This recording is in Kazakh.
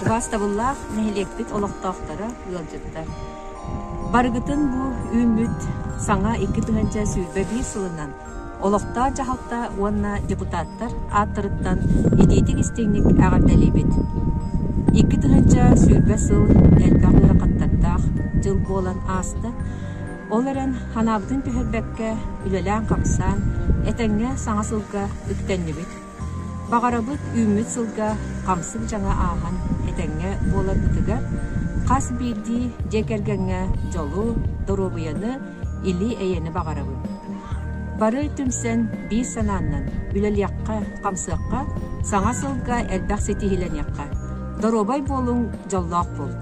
Бастабыллах нехилекпит олоқтақтара ылжыттар. Баргытын бу үмүт саңа 2000 сүйбе 1 сылынан олоқта жахалта уанна депутаттар аттырыттан идейтик истегник ағардалибет. 2000 сүйбе сыл әлбағыра қаттаттақ жыл болан асты. Оларан ханабытын пөхірбәкке үлелән қақсан, әтәңге саңа сылға үктәннебет. Бағарабыт үміт сылға қамсық жаңа ағын әтәңге болан үтігі, қас бейді жекергенге жолу доробыяны или әйені бағарабыт. Бары түмсен бей сананнан үлел яққа қамсыққа, саңа сылға әлбәқ сетихилен яққа. Доробай болың жоллақ бол.